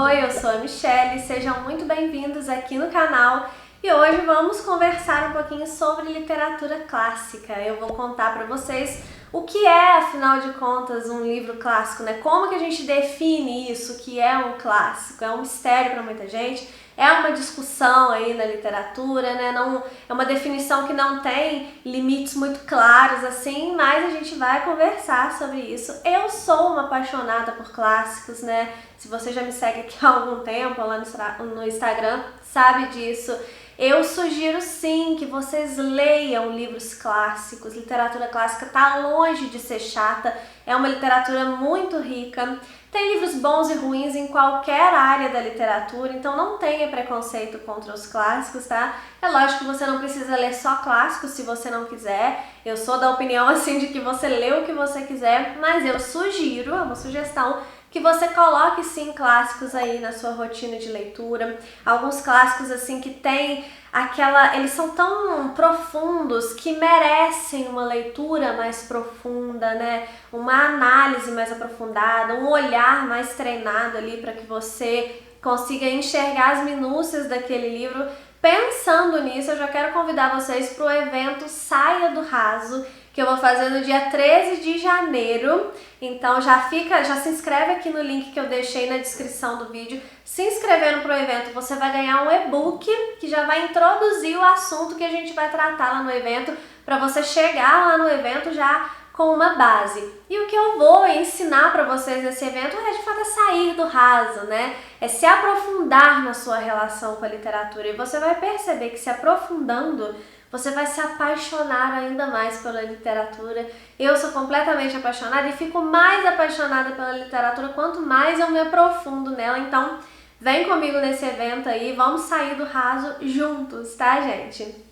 Oi, eu sou a Michelle, sejam muito bem-vindos aqui no canal e hoje vamos conversar um pouquinho sobre literatura clássica. Eu vou contar para vocês o que é, afinal de contas, um livro clássico, né? Como que a gente define isso, o que é um clássico? É um mistério para muita gente, é uma discussão aí na literatura, né? Não, é uma definição que não tem limites muito claros assim, mas a gente vai conversar sobre isso. Eu sou uma apaixonada por clássicos, né? Se você já me segue aqui há algum tempo lá no Instagram, sabe disso. Eu sugiro sim que vocês leiam livros clássicos. Literatura clássica tá longe de ser chata, é uma literatura muito rica. Tem livros bons e ruins em qualquer área da literatura, então não tenha preconceito contra os clássicos, tá? É lógico que você não precisa ler só clássicos se você não quiser. Eu sou da opinião assim de que você lê o que você quiser, mas eu sugiro, é uma sugestão, que você coloque sim clássicos aí na sua rotina de leitura. Alguns clássicos assim que tem eles são tão profundos que merecem uma leitura mais profunda, né? Uma análise mais aprofundada, um olhar mais treinado ali para que você consiga enxergar as minúcias daquele livro. Pensando nisso, eu já quero convidar vocês para o evento Saia do Raso, que eu vou fazer no dia 13 de janeiro. Então já se inscreve aqui no link que eu deixei na descrição do vídeo. Se inscrevendo para o evento, você vai ganhar um e-book que já vai introduzir o assunto que a gente vai tratar lá no evento, para você chegar lá no evento já com uma base. E o que eu vou ensinar para vocês nesse evento é de fato sair do raso, né? É se aprofundar na sua relação com a literatura, e você vai perceber que se aprofundando, você vai se apaixonar ainda mais pela literatura. Eu sou completamente apaixonada e fico mais apaixonada pela literatura quanto mais eu me aprofundo nela. Então, vem comigo nesse evento aí, vamos sair do raso juntos, tá, gente?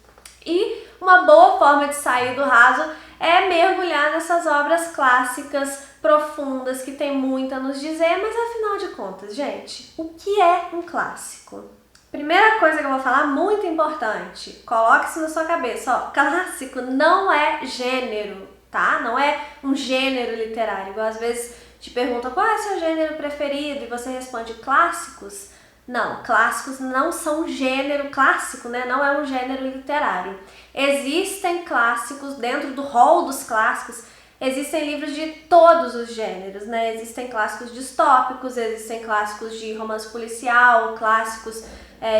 E uma boa forma de sair do raso é mergulhar nessas obras clássicas profundas que tem muito a nos dizer, mas afinal de contas, gente, o que é um clássico? Primeira coisa que eu vou falar, muito importante, coloque isso na sua cabeça, ó, clássico não é gênero, tá? Não é um gênero literário, igual às vezes te perguntam qual é o seu gênero preferido e você responde clássicos. Não, clássicos não são gênero clássico, né? Não é um gênero literário. Existem clássicos, dentro do rol dos clássicos, existem livros de todos os gêneros, né? Existem clássicos distópicos, existem clássicos de romance policial, clássicos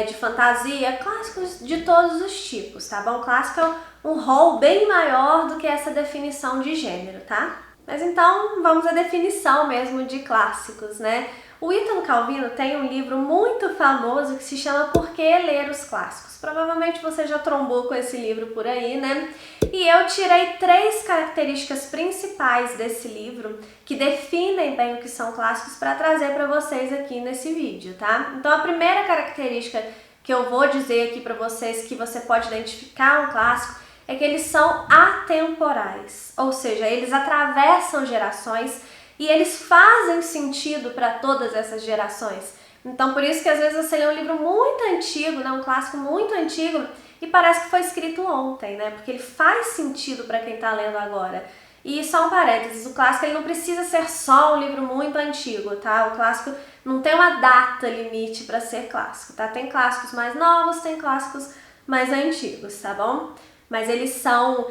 de fantasia, clássicos de todos os tipos, tá bom? Clássico é um rol bem maior do que essa definição de gênero, tá? Mas então vamos à definição mesmo de clássicos, né? O Ítalo Calvino tem um livro muito famoso que se chama Por que Ler os Clássicos? Provavelmente você já trombou com esse livro por aí, né? E eu tirei 3 características principais desse livro que definem bem o que são clássicos para trazer para vocês aqui nesse vídeo, tá? Então a primeira característica que eu vou dizer aqui para vocês que você pode identificar um clássico é que eles são atemporais, ou seja, eles atravessam gerações e eles fazem sentido para todas essas gerações. Então por isso que às vezes você lê um livro muito antigo, né, um clássico muito antigo, e parece que foi escrito ontem, né, porque ele faz sentido para quem está lendo agora. E só um parênteses, o clássico ele não precisa ser só um livro muito antigo, tá? O clássico não tem uma data limite para ser clássico, tá? Tem clássicos mais novos, tem clássicos mais antigos, tá bom? Mas eles são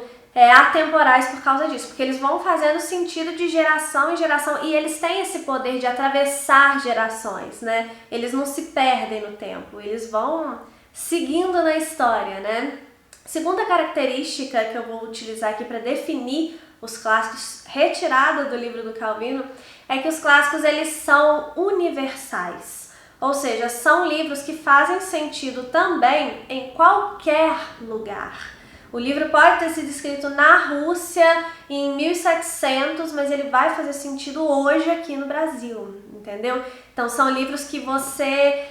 atemporais por causa disso, porque eles vão fazendo sentido de geração em geração e eles têm esse poder de atravessar gerações, né? Eles não se perdem no tempo, eles vão seguindo na história, né? Segunda característica que eu vou utilizar aqui para definir os clássicos, retirada do livro do Calvino, é que os clássicos eles são universais, ou seja, são livros que fazem sentido também em qualquer lugar. O livro pode ter sido escrito na Rússia em 1700, mas ele vai fazer sentido hoje aqui no Brasil, entendeu? Então são livros que você,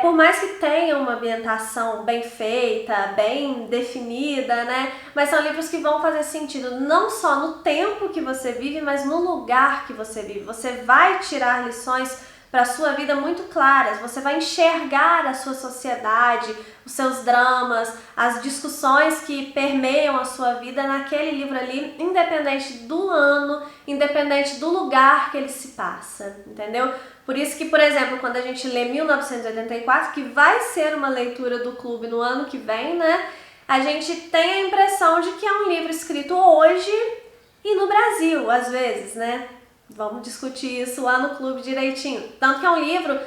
por mais que tenha uma ambientação bem feita, bem definida, né? Mas são livros que vão fazer sentido não só no tempo que você vive, mas no lugar que você vive. Você vai tirar lições para a sua vida muito claras. Você vai enxergar a sua sociedade, os seus dramas, as discussões que permeiam a sua vida naquele livro ali, independente do ano, independente do lugar que ele se passa, entendeu? Por isso que, por exemplo, quando a gente lê 1984, que vai ser uma leitura do clube no ano que vem, né? A gente tem a impressão de que é um livro escrito hoje e no Brasil, às vezes, né? Vamos discutir isso lá no clube direitinho. Tanto que é um livro,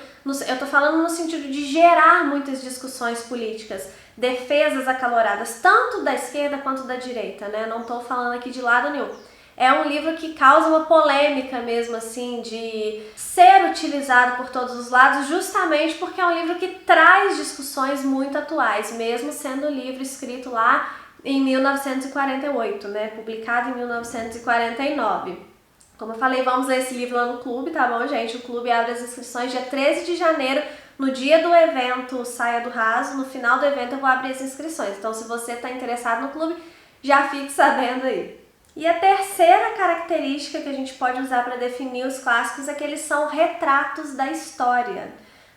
eu tô falando no sentido de gerar muitas discussões políticas, defesas acaloradas, tanto da esquerda quanto da direita, né? Não tô falando aqui de lado nenhum. É um livro que causa uma polêmica mesmo, assim, de ser utilizado por todos os lados, justamente porque é um livro que traz discussões muito atuais, mesmo sendo um livro escrito lá em 1948, né? Publicado em 1949. Como eu falei, vamos ler esse livro lá no clube, tá bom, gente? O clube abre as inscrições dia 13 de janeiro, no dia do evento Saia do Raso, no final do evento eu vou abrir as inscrições. Então, se você está interessado no clube, já fique sabendo aí. E a terceira característica que a gente pode usar para definir os clássicos é que eles são retratos da história.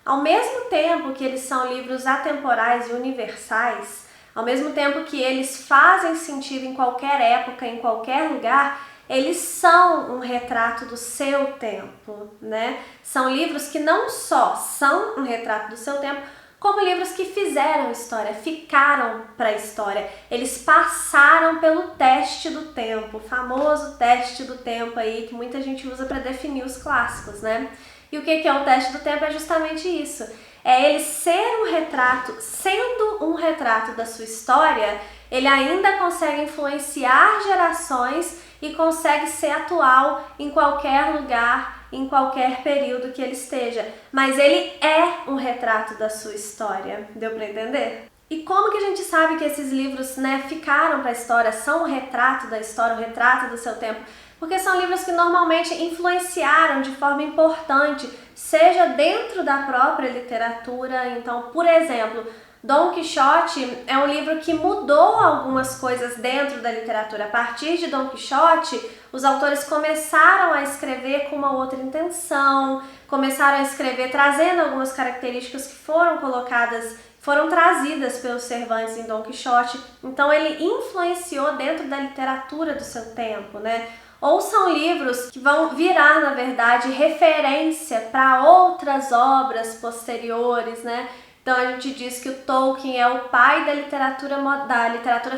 Ao mesmo tempo que eles são livros atemporais e universais, ao mesmo tempo que eles fazem sentido em qualquer época, em qualquer lugar, eles são um retrato do seu tempo, né? São livros que não só são um retrato do seu tempo, como livros que fizeram história, ficaram para a história. Eles passaram pelo teste do tempo, o famoso teste do tempo aí que muita gente usa para definir os clássicos, né? E o que é o teste do tempo? É justamente isso. É ele ser um retrato, sendo um retrato da sua história, ele ainda consegue influenciar gerações e consegue ser atual em qualquer lugar, em qualquer período que ele esteja. Mas ele é um retrato da sua história. Deu para entender? E como que a gente sabe que esses livros, né, ficaram para a história, são um retrato da história, um retrato do seu tempo? Porque são livros que normalmente influenciaram de forma importante, seja dentro da própria literatura. Então, por exemplo, Dom Quixote é um livro que mudou algumas coisas dentro da literatura. A partir de Dom Quixote, os autores começaram a escrever com uma outra intenção, começaram a escrever trazendo algumas características que foram trazidas pelos Cervantes em Dom Quixote. Então ele influenciou dentro da literatura do seu tempo, né? Ou são livros que vão virar, na verdade, referência para outras obras posteriores, né? Então a gente diz que o Tolkien é o pai da literatura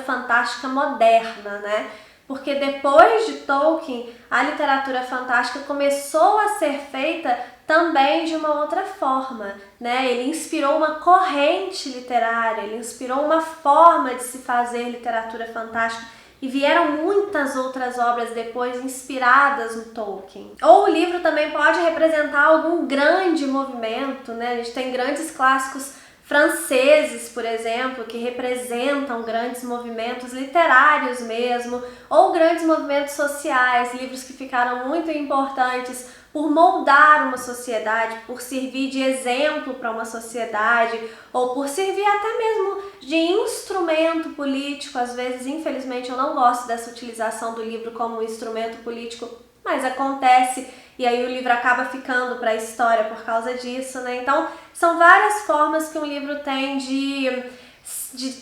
fantástica moderna, né? Porque depois de Tolkien, a literatura fantástica começou a ser feita também de uma outra forma, né? Ele inspirou uma corrente literária, ele inspirou uma forma de se fazer literatura fantástica. E vieram muitas outras obras depois inspiradas no Tolkien. Ou o livro também pode representar algum grande movimento, né? A gente tem grandes clássicos franceses, por exemplo, que representam grandes movimentos literários mesmo, ou grandes movimentos sociais, livros que ficaram muito importantes por moldar uma sociedade, por servir de exemplo para uma sociedade, ou por servir até mesmo de instrumento político. Às vezes, infelizmente, eu não gosto dessa utilização do livro como um instrumento político, mas acontece, e aí o livro acaba ficando para a história por causa disso, né? Então, são várias formas que um livro tem de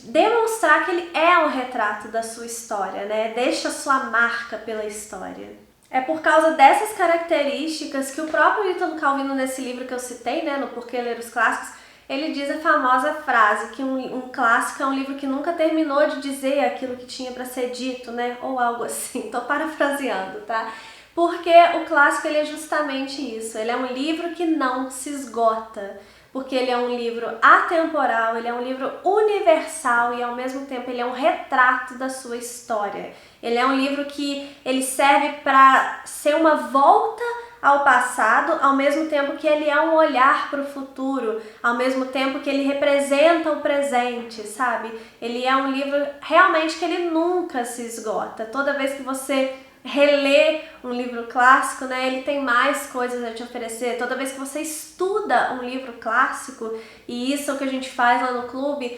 demonstrar que ele é um retrato da sua história, né? Deixa sua marca pela história. É por causa dessas características que o próprio Ítalo Calvino, nesse livro que eu citei, né, no Por que Ler os Clássicos, ele diz a famosa frase que um clássico é um livro que nunca terminou de dizer aquilo que tinha para ser dito, né, ou algo assim. Tô parafraseando, tá? Porque o clássico ele é justamente isso, ele é um livro que não se esgota, porque ele é um livro atemporal, ele é um livro universal e ao mesmo tempo ele é um retrato da sua história. Ele é um livro que ele serve para ser uma volta ao passado, ao mesmo tempo que ele é um olhar para o futuro, ao mesmo tempo que ele representa o presente, sabe? Ele é um livro realmente que ele nunca se esgota. Toda vez que você relê um livro clássico, né, ele tem mais coisas a te oferecer. Toda vez que você estuda um livro clássico, e isso é o que a gente faz lá no clube,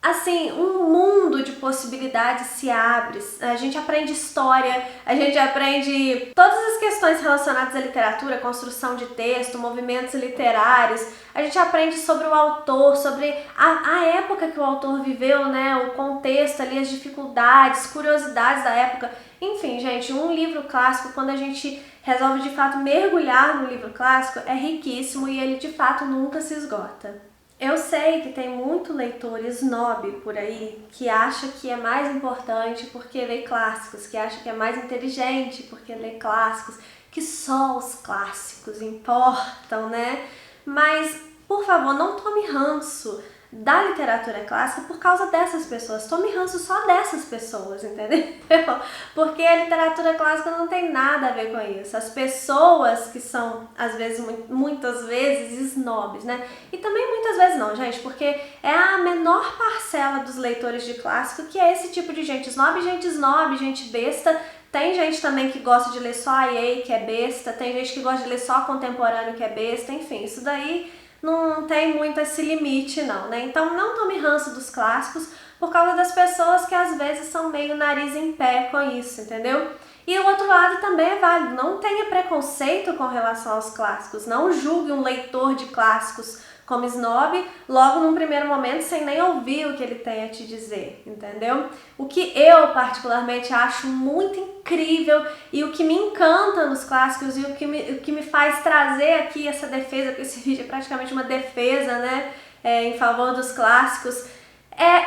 assim, um mundo de possibilidades se abre. A gente aprende história, a gente aprende todas as questões relacionadas à literatura, construção de texto, movimentos literários. A gente aprende sobre o autor, sobre a época que o autor viveu, né? O contexto ali, as dificuldades, curiosidades da época. Enfim, gente, um livro clássico, quando a gente resolve de fato mergulhar no livro clássico, é riquíssimo e ele de fato nunca se esgota. Eu sei que tem muito leitor snob por aí que acha que é mais importante porque lê clássicos, que acha que é mais inteligente porque lê clássicos, que só os clássicos importam, né? Mas, por favor, não tome ranço da literatura clássica por causa dessas pessoas. Tome ranço só dessas pessoas, entendeu? Porque a literatura clássica não tem nada a ver com isso. As pessoas que são, às vezes, muitas vezes, snobs, né? E também muitas vezes não, gente, porque é a menor parcela dos leitores de clássico que é esse tipo de gente snob, gente besta. Tem gente também que gosta de ler só a EA, que é besta. Tem gente que gosta de ler só contemporâneo, que é besta. Enfim, isso daí não tem muito esse limite não, né? Então não tome ranço dos clássicos por causa das pessoas que às vezes são meio nariz em pé com isso, entendeu? E o outro lado também é válido, não tenha preconceito com relação aos clássicos, não julgue um leitor de clássicos como snob logo num primeiro momento sem nem ouvir o que ele tem a te dizer, entendeu? O que eu particularmente acho muito incrível e o que me encanta nos clássicos e o que me faz trazer aqui essa defesa, porque esse vídeo é praticamente uma defesa, né, em favor dos clássicos,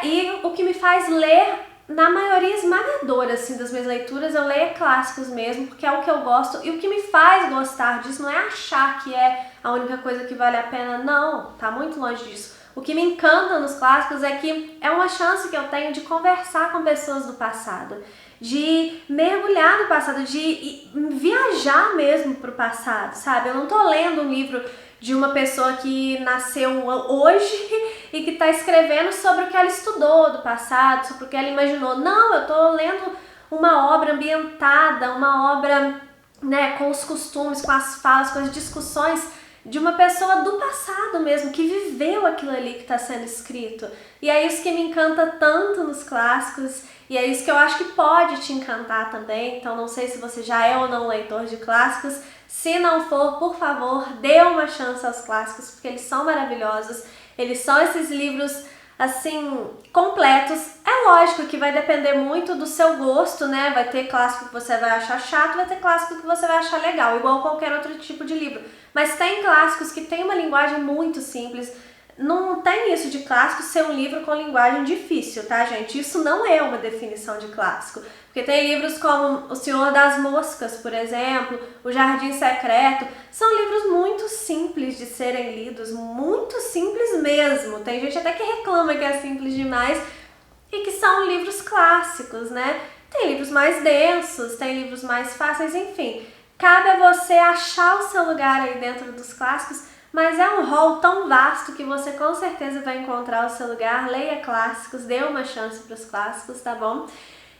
e o que me faz ler, na maioria esmagadora assim, das minhas leituras, eu leio clássicos mesmo, porque é o que eu gosto, e o que me faz gostar disso não é achar que é a única coisa que vale a pena, não, tá muito longe disso. O que me encanta nos clássicos é que é uma chance que eu tenho de conversar com pessoas do passado, de mergulhar no passado, de viajar mesmo pro passado, sabe? Eu não tô lendo um livro de uma pessoa que nasceu hoje e que está escrevendo sobre o que ela estudou do passado, sobre o que ela imaginou. Não, eu estou lendo uma obra ambientada, uma obra, né, com os costumes, com as falas, com as discussões de uma pessoa do passado mesmo, que viveu aquilo ali que está sendo escrito. E é isso que me encanta tanto nos clássicos, e é isso que eu acho que pode te encantar também. Então não sei se você já é ou não leitor de clássicos. Se não for, por favor, dê uma chance aos clássicos, porque eles são maravilhosos. Eles são esses livros, assim, completos. É lógico que vai depender muito do seu gosto, né? Vai ter clássico que você vai achar chato, vai ter clássico que você vai achar legal, igual qualquer outro tipo de livro. Mas tem clássicos que têm uma linguagem muito simples. Não tem isso de clássico ser um livro com linguagem difícil, tá, gente? Isso não é uma definição de clássico. Porque tem livros como O Senhor das Moscas, por exemplo, O Jardim Secreto. São livros muito simples de serem lidos, muito simples mesmo. Tem gente até que reclama que é simples demais e que são livros clássicos, né? Tem livros mais densos, tem livros mais fáceis, enfim. Cabe a você achar o seu lugar aí dentro dos clássicos, mas é um rol tão vasto que você com certeza vai encontrar o seu lugar. Leia clássicos, dê uma chance para os clássicos, tá bom?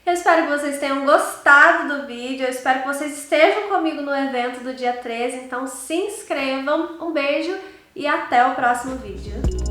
Eu espero que vocês tenham gostado do vídeo, eu espero que vocês estejam comigo no evento do dia 13, então se inscrevam, um beijo e até o próximo vídeo.